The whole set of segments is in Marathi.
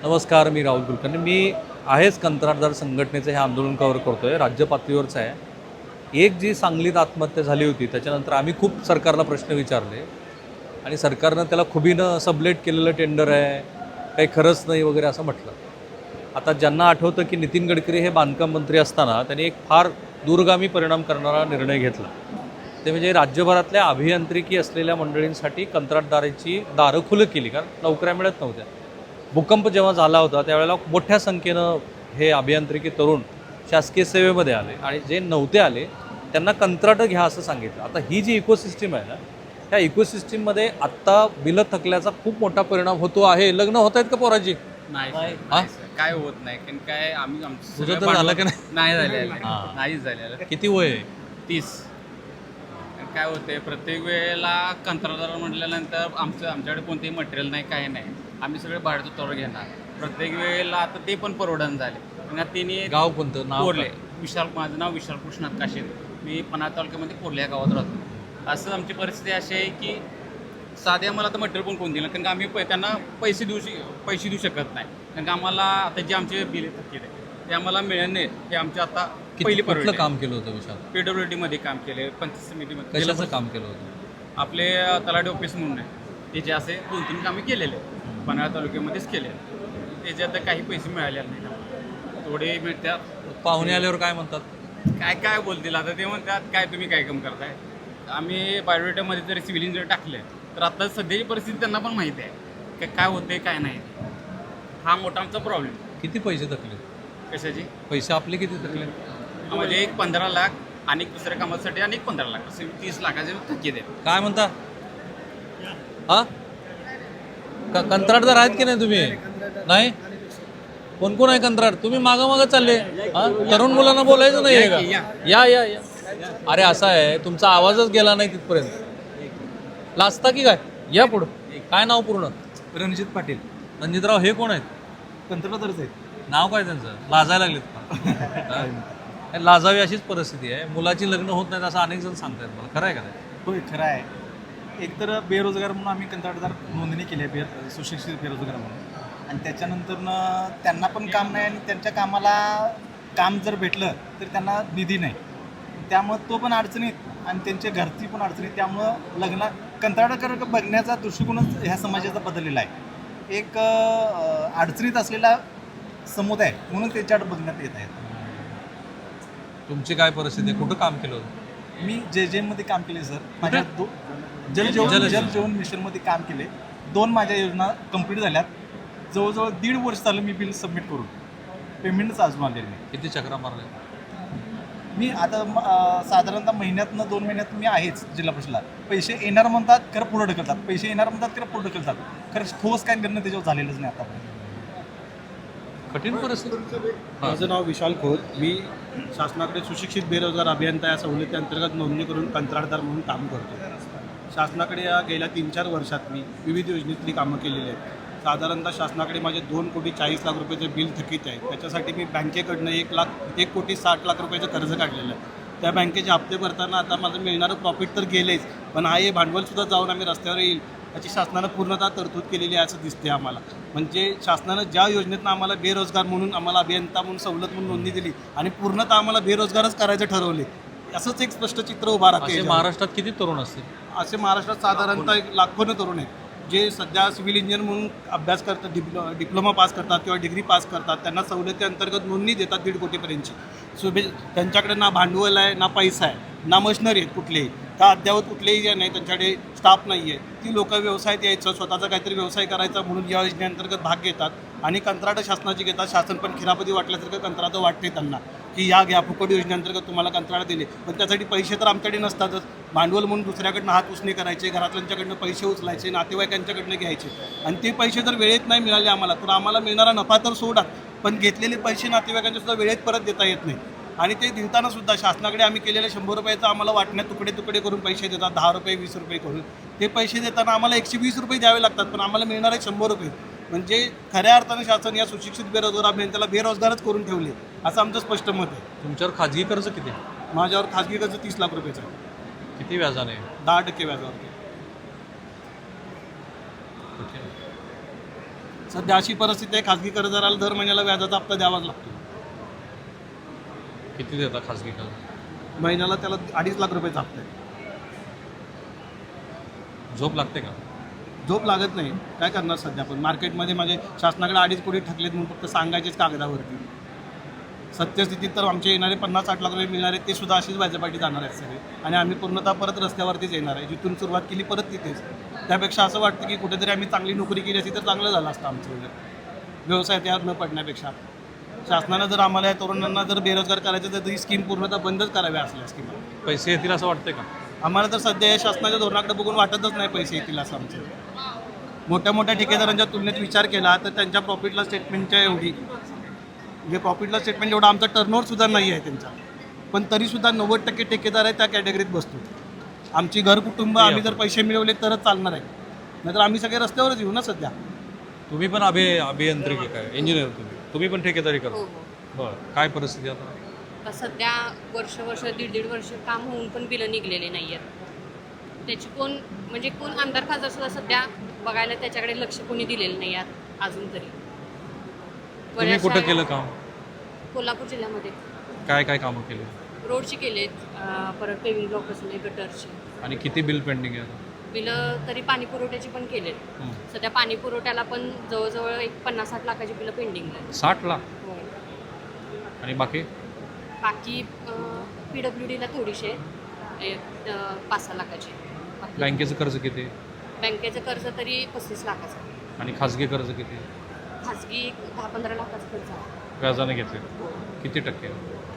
नमस्कार, मी राहुल कुलकर्णी. मी आहेच कंत्राटदार संघटनेचं हे आंदोलन कव्हर करतो आहे, राज्य पातळीवरचं आहे. एक जी सांगलीत आत्महत्या झाली होती त्याच्यानंतर आम्ही खूप सरकारला प्रश्न विचारले आणि सरकारनं त्याला खुबीनं सबलेट केलेलं टेंडर आहे, काही खरंच नाही वगैरे असं म्हटलं. आता ज्यांना आठवतं की नितीन गडकरी हे बांधकाम मंत्री असताना त्यांनी एक फार दूरगामी परिणाम करणारा निर्णय घेतला. ते म्हणजे राज्यभरातल्या अभियांत्रिकी असलेल्या मंडळींसाठी कंत्राटदाराची दारं खुलं केली, कारण नोकऱ्या मिळत नव्हत्या. भूकंप जेव्हा झाला होता त्यावेळेला मोठ्या संख्येनं हे अभियांत्रिकी तरुण शासकीय सेवेमध्ये आले आणि जे नव्हते आले त्यांना कंत्राटं घ्या असं सांगितलं. आता ही जी इकोसिस्टीम आहे ना, त्या इकोसिस्टीममध्ये आत्ता बिलं थकल्याचा खूप मोठा परिणाम होतो आहे. लग्न होत आहेत का पोराची? नाही नाही. नाही सर, काय होत नाही. कारण काय आम्ही आमचं तुझं सगळं तर झालं भांडवल- का नाही? नाही झालेलं हां. नाहीच झालेलं. किती वय आहे? 30. आणि काय होते प्रत्येक वेळेला कंत्राटदार म्हटल्यानंतर आमच्याकडे कोणतेही मटेरियल नाही, काही नाही. आम्ही सगळे भाड्याचं तोर घेणार प्रत्येक वेळेला. आता ते पण परवडण झाले. आणि तिने गाव कोणतं? नाव कोरले. काय? माझं नाव विशाल कृष्णात काशेत. मी पन्हाळ तालुक्यामध्ये कोरले या गावात राहतो. असं आमची परिस्थिती अशी आहे की साधे आम्हाला तर मटेरियल पण कोण दिलं, कारण का आम्ही त्यांना पैसे देऊ शकत नाही. कारण का आम्हाला आता जे आमचे बिल थकीत आहे ते आम्हाला मिळणे हे आमचे आता पहिली कुठलं परवडली. काम केलं होतं विशाल? PWD मध्ये काम केले, पंचायत समितीमध्ये कशाचं काम केलं होतं? आपले तलाठी ऑफिस म्हणून आहे त्याचे असे 2-3 कामे केलेले पन्हाळा तालुक्यामध्येच केले. त्याच्यात काही पैसे मिळालेले नाही आम्हाला. थोडे मिळतात. पाहुणे आल्यावर काय म्हणतात? काय बोलतील आता ते म्हणतात काय तुम्ही काय काम करताय. आम्ही बायोडेटामध्ये जरी सिव्हिल इंजिनियर टाकले तर आता सध्याची परिस्थिती त्यांना पण माहिती आहे की काय होते काय नाही. हा मोठा आमचा प्रॉब्लेम. किती पैसे थकले? कशाची? पैसे आपले किती थकले? म्हणजे एक 15 लाख आणि दुसऱ्या कामासाठी आणि 15 लाख असे 30 लाखाचे थकीत आहेत. काय म्हणता? हा, कंत्राटदार आहेत की नाही तुम्ही? नाही. कोण कोण आहे कंत्राट? तुम्ही मागं चालले. हा, तरुण मुलांना बोलायचं नाही आहे का? या या या. अरे असं आहे, तुमचा आवाजच गेला नाही तिथपर्यंत. लाजता की काय? या पुढं. काय नाव पूर्ण? रणजित पाटील. रणजितराव हे कोण आहेत? कंत्राटदारच आहेत. नाव काय त्यांचं? लाजायला लागलेत का? लाजावी अशीच परिस्थिती आहे. मुलाची लग्न होत नाहीत असं अनेक जण सांगतात मला. खरं आहे का नाही? होय, खरं आहे. एकतर बेरोजगार म्हणून आम्ही कंत्राटदार नोंदणी केली आहे, सुशिक्षित बेरोजगार म्हणून. आणि त्याच्यानंतरनं त्यांना पण काम नाही आणि त्यांच्या कामाला काम जर भेटलं तर त्यांना निधी नाही. त्यामुळं तो पण अडचणीत आणि त्यांच्या घरची पण अडचणीत. त्यामुळं कंत्राटदार बघण्याचा दृष्टिकोनच ह्या समाजाचा बदललेला आहे. एक अडचणीत असलेला समुदाय म्हणून त्याच्याकडे बघण्यात येत आहेत. तुमची काय परिस्थिती आहे? कुठं काम केलं होतं? मी JJM काम केले सर. माझ्या जलजीवन. जलजीवन मिशनमध्ये काम केले. 2 माझ्या योजना कंप्लीट झाल्यात. जवळजवळ 1.5 वर्ष झालं मी बिल सबमिट करून. पेमेंटच अजून आलेलं नाही. किती चक्रा मारल्या? मी आता साधारणतः महिन्यातनं 2 महिन्यात मी आहेच जिल्हा परिषदला. पैसे येणार म्हणतात खरं पुढं ढकलतात, पैसे येणार म्हणतात खरं पुढं ढकलतात. खरं ठोस काय निर्णय त्याच्यावर झालेलंच नाही आतापर्यंत. कठीण परिस्थिती. माझं नाव विशाल खोत. मी शासनाकडे सुशिक्षित बेरोजगार अभियंता या सवलतीअंतर्गत नोंदणी करून कंत्राटदार म्हणून काम करतो. शासनाकडे या गेल्या 3-4 वर्षात मी विविध योजनेतली कामं केलेली आहेत. साधारणतः शासनाकडे माझे 2,40,00,000 रुपयाचं बिल थकीत आहे. त्याच्यासाठी मी बँकेकडनं 1,60,00,000 रुपयाचं कर्ज काढलेलं आहे. त्या बँकेचे हप्ते भरताना आता माझं मिळणारं प्रॉफिट तर गेलेच, पण हा हे भांडवलसुद्धा जाऊन आम्ही रस्त्यावर येईल याची शासनानं पूर्णतः तरतूद केलेली आहे असं दिसते आम्हाला. म्हणजे शासनानं ज्या योजनेतनं आम्हाला बेरोजगार म्हणून आम्हाला अभियंता म्हणून सवलत म्हणून नोंदणी दिली आणि पूर्णतः आम्हाला बेरोजगारच करायचं ठरवले, असंच एक स्पष्ट चित्र उभा असे राहते. महाराष्ट्रात किती तरुण असतील? असे महाराष्ट्रात साधारणतः लाखोनं तरुण आहेत जे सध्या सिव्हिल इंजिनियर म्हणून अभ्यास करतात, डिप्लोमा पास करतात किंवा डिग्री पास करतात. त्यांना सवलतीअंतर्गत नोंदणी देतात 1.5 कोटीपर्यंतची. त्यांच्याकडे ना भांडवल आहे, ना पैसा आहे, ना मशिनरी आहेत कुठलेही. त्या अद्यावत कुठलेही नाही, त्यांच्याकडे स्टाफ नाही आहे. ती लोक व्यवसायात यायचं, स्वतःचा काहीतरी व्यवसाय करायचा म्हणून या योजनेअंतर्गत भाग घेतात आणि कंत्राटं शासनाची घेतात. शासन पण खिरापती वाटल्यासारखं कंत्राटं वाटते त्यांना की या घ्या, फुकट योजनेअंतर्गत तुम्हाला कंत्राट दिले, पण त्यासाठी पैसे तर आमच्याकडे नसतातच. भांडवल म्हणून दुसऱ्याकडनं हात उसने करायचे, घरातल्यांच्याकडनं पैसे उचलायचे, नातेवाईकांच्याकडनं घ्यायचे. आणि ते पैसे जर वेळेत नाही मिळाले आम्हाला तर आम्हाला मिळणारा नफा तर सोडा, पण घेतलेले पैसे नातेवाईकांच्यासुद्धा वेळेत परत देता येत नाही. आणि ते देताना सुद्धा शासनाकडे आम्ही केलेले 100 रुपयाचं आम्हाला वाटण्यात तुकडे करून पैसे देतात, 10 रुपये 20 रुपये करून. ते पैसे देताना आम्हाला 120 रुपये द्यावे लागतात, पण आम्हाला मिळणार आहे 100 रुपये. म्हणजे खऱ्या अर्थानं शासन या सुशिक्षित बेरोजगार अभियंत्याला बेरोजगारच करून ठेवले असं आमचं स्पष्ट मत आहे. तुमच्यावर खाजगी कर्ज किती आहे? माझ्यावर खाजगी कर्ज 30 लाख रुपयाचं आहे. किती व्याजाने? 10% व्याजावरती. सध्या अशी परिस्थिती आहे, खाजगी कर्जदाराला दर महिन्याला व्याजाचा हप्ता द्यावाच लागतो. किती देता खाजगी कर्ज? महिन्याला त्याला 2.5 लाख रुपयाचा हप्ता आहे. झोप लागते का? झोप लागत नाही, काय करणार सध्या. पण मार्केटमध्ये माझे शासनाकडे 2.5 कोटी ठकलेत म्हणून फक्त सांगायचेच कागदावरती. सत्यस्थितीत तर आमचे येणारे 50-60 लाख रुपये मिळणारे ते सुद्धा अशीच भाजपाटी जाणार आहेत सगळे. आणि आम्ही पूर्णतः परत रस्त्यावरतीच येणार आहे. जिथून सुरुवात केली परत तिथेच. त्यापेक्षा असं वाटतं की कुठेतरी आम्ही चांगली नोकरी केली असती तर चांगलं झालं असतं आमचं वगैरे. व्यवसाय त्यावर न पडण्यापेक्षा शासनानं जर आम्हाला या तरुणांना जर बेरोजगार करायचं तर ही स्कीम पूर्णतः बंदच करावी असल्या स्कीम. पैसे येतील असं वाटतंय का? आम्हाला तर सध्या या शासनाच्या धोरणाकडे बघून वाटतच नाही पैसे येतील असं आमचं. मोठ्या मोठ्या ठेकेदारांच्या तुलनेत विचार केला तर त्यांच्या प्रॉफिटला स्टेटमेंटच्या एवढी म्हणजे प्रॉफिटला स्टेटमेंट एवढा आमचा टर्नओव्हरसुद्धा नाही आहे त्यांचा. पण तरीसुद्धा 90% ठेकेदार आहे त्या कॅटेगरीत बसतो. आमची घर कुटुंब आम्ही जर पैसे मिळवले तरच चालणार आहे, नाहीतर आम्ही सगळे रस्त्यावरच येऊ ना सध्या. तुम्ही पण अभियांत्रिकी काय इंजिनियर, तुम्ही पण ठेकेदारी हो करा. हो बरं, काय परिस्थिती आता? आता सध्या वर्ष 1.5 वर्ष काम होऊन पण बिलं निघलेले नाही आहेत. त्याची कोण आमदार खासदार सुद्धा सध्या बघायला त्याच्याकडे लक्ष कोणी दिलेलं नाही आहेत अजून तरी. तुम्ही कुठं केलं काम? कोल्हापूर जिल्ह्यामध्ये काय काय कामं केली रोडची केलेत, परत पेविंग ब्लॉक बसवले, गटरची आणि किती बिल पेंडिंग आहे आता? बिलं तरी पाणी पुरवठ्याची पण केलेत. सध्या पाणी पुरवठ्याला पण जवळजवळ एक 50-60 लाखाची बिलं पेंडिंग आहे. 60 लाख? हो. आणि बाकी बाकी PWDला थोडीशी आहे, 5-6 लाखाची. बाकी बँकेचं कर्ज किती बँकेचं कर्ज तरी 35 लाखाचं. आणि खाजगी कर्ज किती? खाजगी 10-15 लाखाचं कर्ज आहे. व्याजाने घेतले किती टक्के?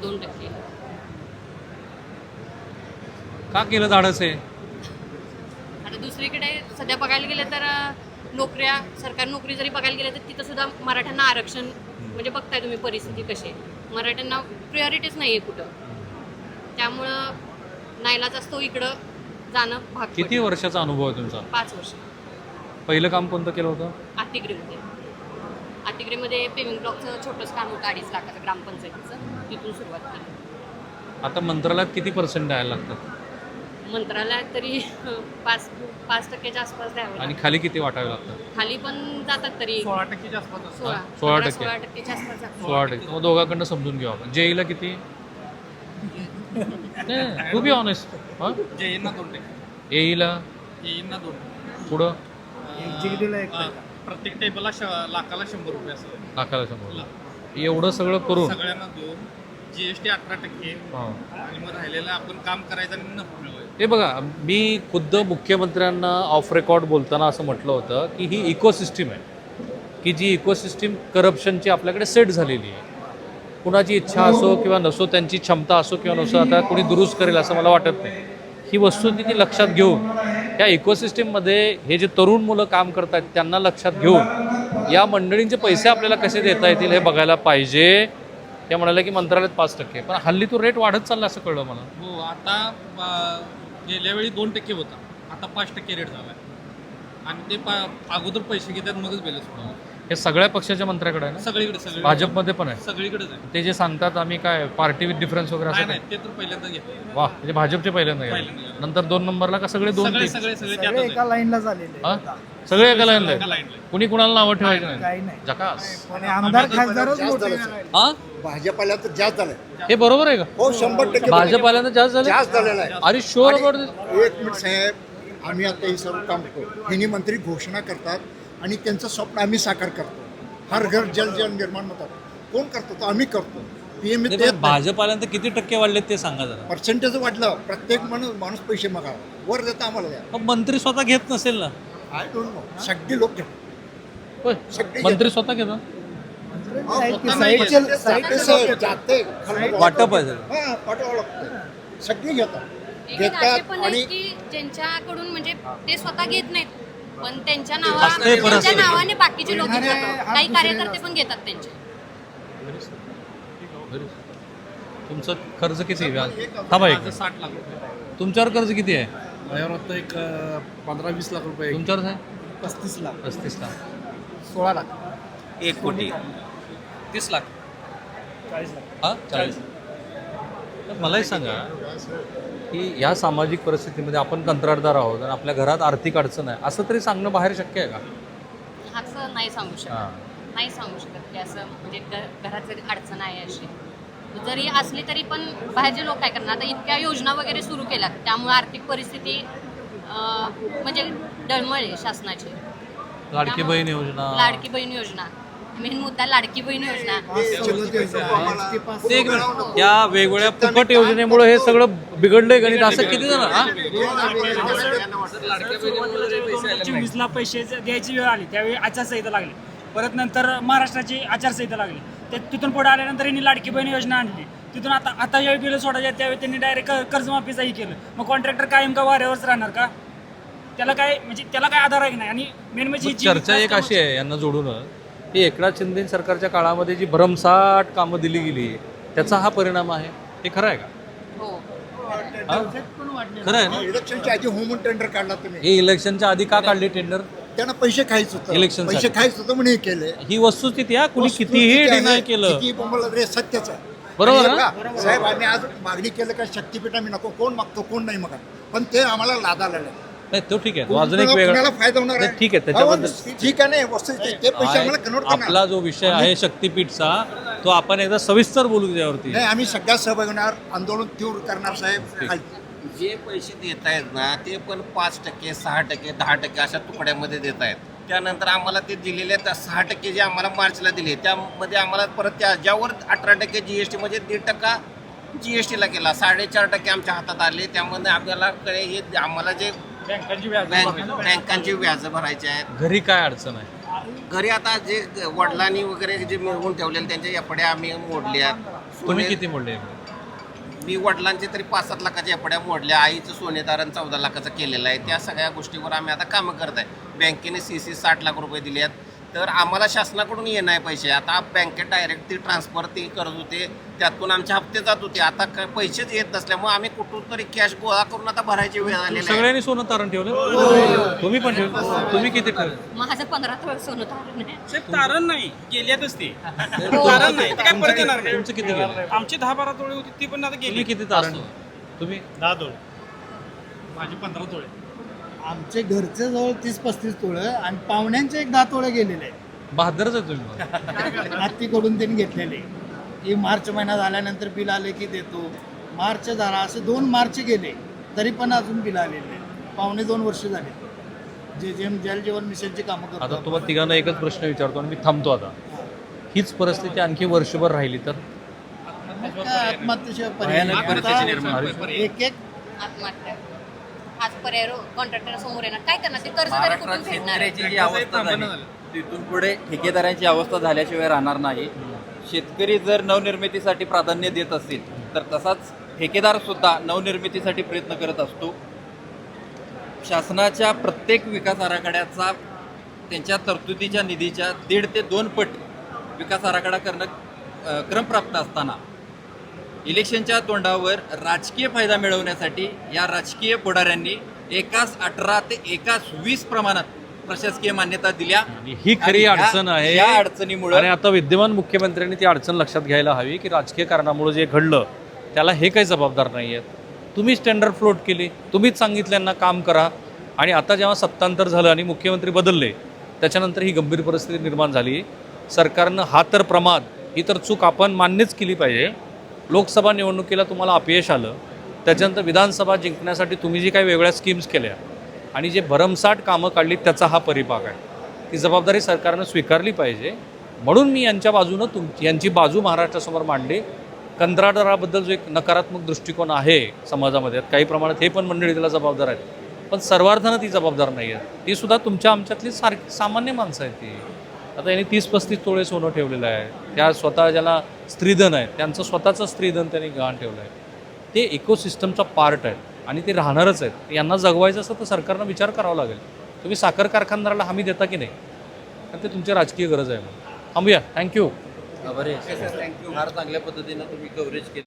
2%. का केलं धाडस आहे? आता दुसरीकडे सध्या बघायला गेलं तर नोकऱ्या, सरकारी नोकरी जरी बघायला गेलं तर तिथं सुद्धा मराठ्यांना आरक्षण, म्हणजे बघताय तुम्ही परिस्थिती कशी आहे. मराठ्यांना प्रिऑरिटीच नाही आहे कुठं. त्यामुळं नाईलाज असतो इकडं जाणं भाग किती पडतं. वर्षाचा अनुभव आहे तुमचा? 5 वर्ष. पहिलं काम कोणतं केलं होतं? आतिग्रेमध्ये पेविंग ब्लॉकचं छोटंच काम होतं 2.5 लाखाचं ग्रामपंचायतीचं. तिथून सुरुवात केली. आता मंत्रालयात किती पर्सेंट द्यायला लागतात? मंत्रालयात तरी 5% आसपास द्यावं. आणि खाली किती वाटावे लागतात? खाली पण जातात तरी 16% आसपास. 16%च्या आसपास जातात. 16%. मग दोघांकडनं समजून घेऊ आपण. जेईला किती? नाही, टू बी ऑनेस्ट. हां, JEE-ना 2%. एईला JEE-ना 2%. पुढं प्रत्येक टेबलला लाखाला 100 रुपये असं. लाखाला 100. एवढं सगळं करून सगळ्यांना देऊन GST 18%. हां. आणि मग राहिलेलं आपण काम करायचं आणि नफा मिळवायचा. हे बघा, मी खुद्द मुख्यमंत्र्यांना ऑफ रेकॉर्ड बोलताना असं म्हटलं होतं की ही इकोसिस्टीम आहे, की जी इकोसिस्टीम करप्शनची आपल्याकडे सेट झालेली आहे. कुणाची इच्छा असो किंवा नसो, त्यांची क्षमता असो किंवा नसो, आता कोणी दुरुस्त करेल असं मला वाटत नाही. ही वस्तुस्थिती लक्षात घेऊन या इकोसिस्टीममध्ये हे जे तरुण मुलं काम करतात त्यांना लक्षात घेऊन या मंडळींचे पैसे आपल्याला कसे देता येतील हे बघायला पाहिजे. त्या म्हणाले की मंत्रालयात 5%, पण हल्ली तो रेट वाढत चालला असं कळलं मला. हो, आता गेल्या वेळी 2% होता, आता 5% रेट झाला आहे. आणि ते अगोदर पैसे घेतात मगच बिल सोडवतात. हे सगळ्या पक्षाच्या मंत्र्याकडे आहे ना? सगळीकडे भाजपमध्ये पण आहे. सगळीकडेच आहे. ते जे सांगतात आम्ही काय पार्टी विथ डिफरन्स वगैरे असं नाही ते तर पहिल्यांदा घेतलं. वा, म्हणजे भाजपचे पहिल्यांदा गेले. पहिल्यांदा. नंतर 2 नंबरला का सगळे 2 सगळे 3? सगळे सगळे त्यातच आहे. लाईनला झालेले हा? सगळे एका लाईनला एका आहे. लाईनला. कुणी कुणाला नावं ठेवायचं काही नाही. नाही. जकास. आणि आमदार खासदारच मोठे हा, भाजपाला तर जास्त झालंय. हे बरोबर आहे का? हो 100% भाजप आल्यानं जास्त झालं. जास्त झालेला आहे. अरे शुअर अबाउट दिस? एक मिनिट साहेब, आम्ही आता हे सर्व काम करतो. हिनी मंत्री घोषणा करतात आणि त्यांचं स्वप्न आम्ही साकार करतो. हर घर जल जल निर्माण होतात. कोण करतो? तर आम्ही करतो. पीएम भाजप आल्यानंतर किती टक्के वाढले ते सांगा जरा. पर्सेंटेज वाढलं. प्रत्येक माणूस पैसे मागावा, वर देता आम्हाला द्या. मग मंत्री स्वतः घेत नसेल ना? I don't know. सगळे लोक घेतात. होय, मंत्री स्वतः घेतात. जाते वाटप आहे सर. हा पाठवावं लागतं. सगळे घेतात. एक असे घेतात पण आणि आहेत की ज्यांच्याकडून म्हणजे ते स्वतः घेत नाहीत, पण त्यांच्या असते परत. नावाने बाकीचे लोक घेतात. काही कार्यकर्ते पण घेतात त्यांचे. तुमचं कर्ज किती आहे व्याज? थांबा एक. 60 लाख रुपये. तुमच्यावर कर्ज किती आहे? माझ्यावर आता एक 15-20 लाख रुपये. तुमच्यावर आहे 35 लाख. 35 लाख. 16 लाख. 1 कोटी 30 लाख. 40 लाख. हा, 40. तर मलाही सांगा की या सामाजिक परिस्थितीमध्ये आपण कंत्राटदार आहोत आणि आपल्या घरात आर्थिक अडचण आहे, असं तरी सांगणं बाहेर शक्य आहे का? असं नाही सांगू हां. शकत, नाही सांगू शकत की असं म्हणजे घरात जरी अडचण आहे अशी जरी असली तरी पण बाहेरचे लोक काय करणार. आता इतक्या योजना वगैरे सुरू केल्यात त्यामुळे आर्थिक परिस्थिती म्हणजे डळमळे शासनाची. लाडकी बहीण योजना, लाडकी बहीण योजना, मेन मुद्दा लाडकी बहीण योजना. ते एक मिनिट. या वेगवेगळ्या फुकट योजनेमुळे हे सगळं बिघडलंय गणित. असं किती जण हा 2024ला पैसे द्यायची वेळ आली त्यावेळी आचारसंहिता लागली. परत नंतर महाराष्ट्राची आचारसंहिता लागली. तिथून पुढे आल्यानंतर यांनी लाडकी बहीण योजना आणली. तिथून आता ज्यावेळी बिलं सोडायचे त्यावेळी त्यांनी डायरेक्ट कर्जमाफीचाही केलं. मग कॉन्ट्रॅक्टर कायम का वाऱ्यावरच राहणार का? त्याला काय आधार आहे की नाही? आणि मेन म्हणजे चर्चा एक अशी आहे यांना जोडून की एकनाथ शिंदे सरकारच्या काळामध्ये जी भरमसाठ कामं दिली गेली त्याचा हा परिणाम आहे. हे खरं आहे का? हो, हा? खरं आहे ना? इलेक्शनच्या आधी होम टेंडर काढला तुम्ही, हे इलेक्शनच्या आधी का काढली टेंडर? त्यांना पैसे खायचं होतं, इलेक्शनसाठी. पैसे खायचं होतं म्हणून हे केले. ही वस्तुस्थिती आहे. कुणी कितीही डिनाय केलं किती बोंबलं तरी सत्यच आहे. बरोबर आणि ना? बघा, साहेब आम्ही आज मागणी केलं का शक्तीपीठ आम्ही नको, कोण मागतो कोण नाही मागत, पण ते आम्हाला लादाला नाही तो ठीक आहे. तो अजून एक वेगळा कुणाला फायदा होणार नाही, आहे? ठीक आहे त्याच्याबद्दल अहो, ठीक आहे नाही वस्तू ते पैसे आम्हाला कन्वर्ट करणार. आपला जो विषय आहे शक्तीपीठचा तो आपण एकदा सविस्तर बोलू त्यावरती. नाही आम्ही सगळ्यात सहभागी होणार, आंदोलन तीव्र करणार साहेब. जे पैसे देत आहेत ना ते पण 5%, 6%, 10% अशा तुकड्यामध्ये देत आहेत. त्यानंतर आम्हाला ते दिलेले 6% जे आम्हाला मार्चला दिले त्यामध्ये आम्हाला परत ज्यावर 18% GST म्हणजे 1.5% GSTला केला, 4.5% आमच्या हातात आले. त्यामध्ये आपल्याला हे आम्हाला जे बँकांची व्याज भरायचे आहेत. घरी काय अडचण आहे? घरी आता जे वडिलांनी वगैरे जे मिळवून ठेवलेले त्यांच्या एफड्या आम्ही मोडल्या. तुम्ही किती मोडले? मी वडिलांचे तरी 5-7 लाखाच्या एफड्या मोडल्या. आईचं सोनेदारण 14 लाखाचं केलेलं आहे. त्या सगळ्या गोष्टीवर आम्ही आता कामं करत आहे. बँकेने CC 60 लाख रुपये दिले आहेत. तर आम्हाला शासनाकडून येत नाही पैसे. आता बँकेत डायरेक्ट ती ट्रान्सफर ती करत होते, त्यातून आमचे हप्ते जात होते. आता पैसेच येत नसल्यामुळे आम्ही कुठून तरी कॅश गोळा करून आता भरायची वेळ आलेली आहे. सगळ्यांनी सोनं तारण ठेवलं? तुम्ही पण ठेवलं? तुम्ही किती ठेवलं? माझं 15 तोळे सोनं तारण आहे. तारण नाही गेल्यातच ते तारण नाही ते काय परत येणार काय? तुमचं किती गेलं? आमची 10-12 तोळे होती ती पण आता गेली. तुम्ही किती तारण? तुम्ही 10 तोळे. माझी 15 तोळे. आमचे घरचे जवळ 30-35 तोळे आणि पाहुण्यांचे एक 10 तोळे गेलेले आहे. बहादरच आहे तुम्ही. हत्तीकडून त्यांनी घेतलेले की मार्च महिना झाल्यानंतर बिल आले की देतो. मार्च झाला असे 2 मार्च गेले तरी पण अजून बिल आलेले नाही. 1.25-2 वर्ष झाले जे जल जीवन मिशनची कामं आता करतो. तुम्हाला तिघांना एकच प्रश्न विचारतो आणि मी थांबतो आता. हीच परिस्थिती आणखी वर्षभर राहिली तर मग काय आत्महत्येशिवाय पर्याय नाही. भयानक परिस्थिती आता निर्माण होईल. एक आत्महत्या आज पर्याय कॉन्ट्रॅक्टर समोर येणार काय करणार? ते कर्ज तरी कुठून फेडणार? शेतकऱ्याची जी अवस्था झाली तिथून पुढे ठेकेदारांची अवस्था झाल्याशिवाय राहणार नाही. शेतकरी जर नवनिर्मितीसाठी प्राधान्य देत असतील तर तसाच ठेकेदार सुद्धा नवनिर्मितीसाठी प्रयत्न करत असतो. शासनाच्या प्रत्येक विकास आराखड्याचा त्यांच्या तरतुदीच्या निधीच्या 1.5 ते 2 पट विकास आराखडा करणं क्रमप्राप्त असताना इलेक्शनच्या तोंडावर राजकीय फायदा मिळवण्यासाठी या राजकीय पुढाऱ्यांनी एकाच 18 ते एकाच 20 प्रमाणात प्रशासकीय मान्यता दिल्या. ही खरी आणि अडचण आहे. या अडचणीमुळे आणि आता विद्यमान मुख्यमंत्र्यांनी ती अडचण लक्षात घ्यायला हवी की राजकीय कारणामुळे जे घडलं त्याला हे काही जबाबदार नाही आहेत. तुम्हीच टेंडर फ्लोट केली, तुम्हीच सांगितलं यांना काम करा. आणि आता जेव्हा सत्तांतर झालं आणि मुख्यमंत्री बदलले त्याच्यानंतर ही गंभीर परिस्थिती निर्माण झाली. सरकारनं हा तर प्रमाद, ही तर चूक आपण मान्यच केली पाहिजे. लोकसभा निवडणुकीला तुम्हाला अपयश आलं, त्याच्यानंतर विधानसभा जिंकण्यासाठी तुम्ही जी काही वेगळ्या स्कीम्स केल्या आणि जे भरमसाठ कामं काढली त्याचा हा परिपाक आहे. ती जबाबदारी सरकारनं स्वीकारली पाहिजे. म्हणून मी यांच्या बाजूनं यांची बाजू महाराष्ट्रासमोर मांडली. कंत्राटदाराबद्दल जो एक नकारात्मक दृष्टिकोन आहे समाजामध्ये, काही प्रमाणात हे पण मंडळी त्याला जबाबदार आहेत, पण सर्वार्थानं ती जबाबदार नाही आहे. ती सुद्धा तुमच्या आमच्यातली सामान्य माणसं आहेत. ती आता यांनी 30-35 तोळे सोनं ठेवलेलं आहे. त्या स्वतः ज्याला स्त्रीधन आहे त्यांचं स्वतःचं स्त्रीधन त्यांनी गहाण ठेवलं आहे. ते इकोसिस्टमचा पार्ट आहे आणि ते राहणारच आहेत. यांना जगवायचं असतं तर सरकारनं विचार करावा लागेल. तुम्ही साखर कारखानदाराला हमी देता की नाही? कारण ते तुमची राजकीय गरज आहे. थांबूया. थँक्यू. फार चांगल्या पद्धतीनं तुम्ही कव्हरेज केलं.